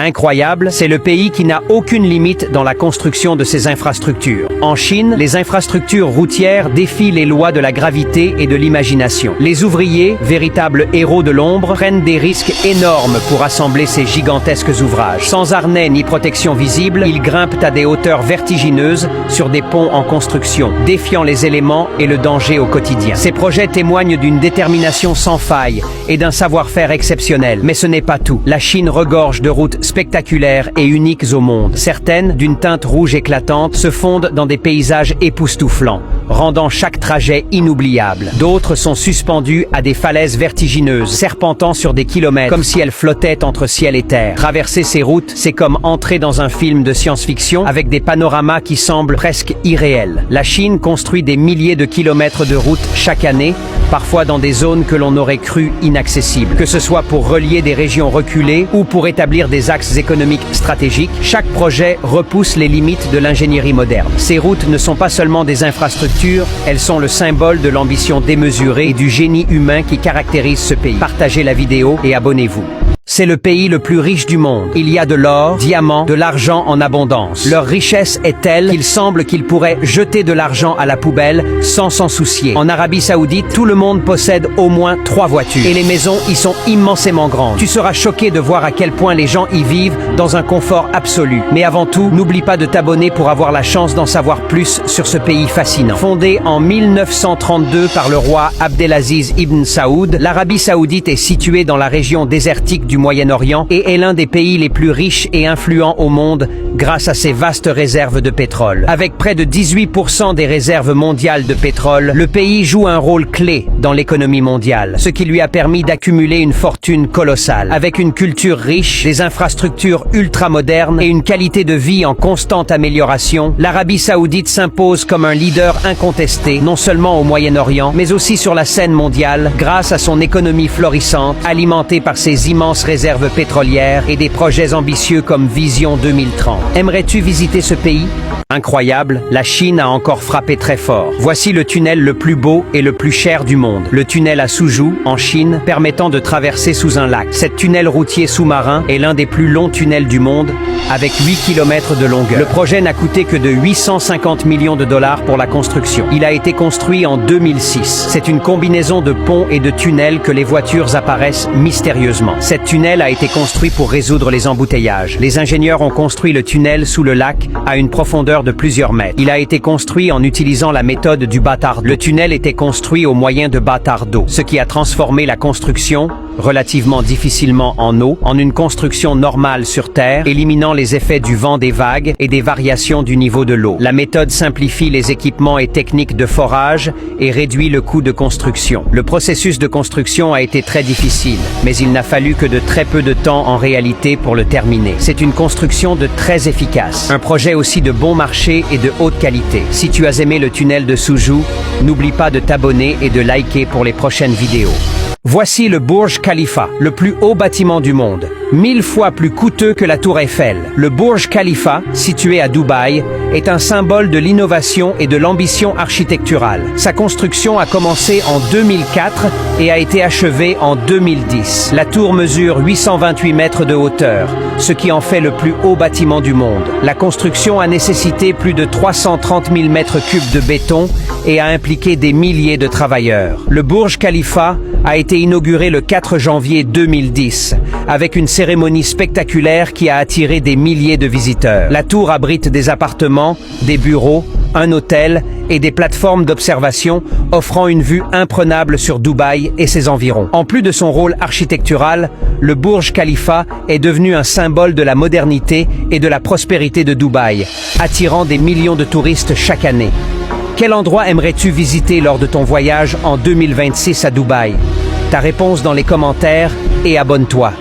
Incroyable, c'est le pays qui n'a aucune limite dans la construction de ses infrastructures. En Chine, les infrastructures routières défient les lois de la gravité et de l'imagination. Les ouvriers, véritables héros de l'ombre, prennent des risques énormes pour assembler ces gigantesques ouvrages. Sans harnais ni protection visible, ils grimpent à des hauteurs vertigineuses sur des ponts en construction, défiant les éléments et le danger au quotidien. Ces projets témoignent d'une détermination sans faille et d'un savoir-faire exceptionnel. Mais ce n'est pas tout. La Chine regorge de routes spectaculaires et uniques au monde. Certaines, d'une teinte rouge éclatante, se fondent dans des paysages époustouflants, rendant chaque trajet inoubliable. D'autres sont suspendues à des falaises vertigineuses, serpentant sur des kilomètres, comme si elles flottaient entre ciel et terre. Traverser ces routes, c'est comme entrer dans un film de science-fiction avec des panoramas qui semblent presque irréels. La Chine construit des milliers de kilomètres de routes chaque année, parfois dans des zones que l'on aurait cru inaccessibles. Que ce soit pour relier des régions reculées ou pour établir des axes économiques stratégiques, chaque projet repousse les limites de l'ingénierie moderne. Ces routes ne sont pas seulement des infrastructures, elles sont le symbole de l'ambition démesurée et du génie humain qui caractérise ce pays. Partagez la vidéo et abonnez-vous. C'est le pays le plus riche du monde. Il y a de l'or, diamants, de l'argent en abondance. Leur richesse est telle qu'il semble qu'ils pourraient jeter de l'argent à la poubelle sans s'en soucier. En Arabie Saoudite, tout le monde possède au moins 3 voitures. Et les maisons y sont immensément grandes. Tu seras choqué de voir à quel point les gens y vivent dans un confort absolu. Mais avant tout, n'oublie pas de t'abonner pour avoir la chance d'en savoir plus sur ce pays fascinant. Fondé en 1932 par le roi Abdelaziz Ibn Saoud, l'Arabie Saoudite est située dans la région désertique du Moyen-Orient et est l'un des pays les plus riches et influents au monde grâce à ses vastes réserves de pétrole. Avec près de 18% des réserves mondiales de pétrole, le pays joue un rôle clé dans l'économie mondiale, ce qui lui a permis d'accumuler une fortune colossale. Avec une culture riche, des infrastructures ultra-modernes et une qualité de vie en constante amélioration, l'Arabie Saoudite s'impose comme un leader incontesté, non seulement au Moyen-Orient, mais aussi sur la scène mondiale, grâce à son économie florissante, alimentée par ses immenses réserves pétrolières et des projets ambitieux comme Vision 2030. Aimerais-tu visiter ce pays? Incroyable, la Chine a encore frappé très fort. Voici le tunnel le plus beau et le plus cher du monde. Le tunnel à Suzhou, en Chine, permettant de traverser sous un lac. Cet tunnel routier sous-marin est l'un des plus longs tunnels du monde, avec 8 km de longueur. Le projet n'a coûté que de 850 millions de dollars pour la construction. Il a été construit en 2006. C'est une combinaison de ponts et de tunnels que les voitures apparaissent mystérieusement. Cet tunnel a été construit pour résoudre les embouteillages. Les ingénieurs ont construit le tunnel sous le lac à une profondeur de plusieurs mètres. Il a été construit en utilisant la méthode du bâtard d'eau. Le tunnel était construit au moyen de bâtards d'eau, ce qui a transformé la construction, relativement difficilement en eau, en une construction normale sur terre, éliminant les effets du vent des vagues et des variations du niveau de l'eau. La méthode simplifie les équipements et techniques de forage et réduit le coût de construction. Le processus de construction a été très difficile, mais il n'a fallu que de très peu de temps en réalité pour le terminer. C'est une construction de très efficace. Un projet aussi de bon marché et de haute qualité. Si tu as aimé le tunnel de Suzhou, n'oublie pas de t'abonner et de liker pour les prochaines vidéos. Voici le Burj Khalifa, le plus haut bâtiment du monde, 1000 fois plus coûteux que la Tour Eiffel. Le Burj Khalifa, situé à Dubaï, est un symbole de l'innovation et de l'ambition architecturale. Sa construction a commencé en 2004 et a été achevée en 2010. La tour mesure 828 mètres de hauteur, ce qui en fait le plus haut bâtiment du monde. La construction a nécessité plus de 330 000 mètres cubes de béton et a impliqué des milliers de travailleurs. Le Burj Khalifa a été inauguré le 4 janvier 2010, avec une cérémonie spectaculaire qui a attiré des milliers de visiteurs. La tour abrite des appartements, des bureaux, un hôtel et des plateformes d'observation offrant une vue imprenable sur Dubaï et ses environs. En plus de son rôle architectural, le Burj Khalifa est devenu un symbole de la modernité et de la prospérité de Dubaï, attirant des millions de touristes chaque année. Quel endroit aimerais-tu visiter lors de ton voyage en 2026 à Dubaï? Ta réponse dans les commentaires et abonne-toi.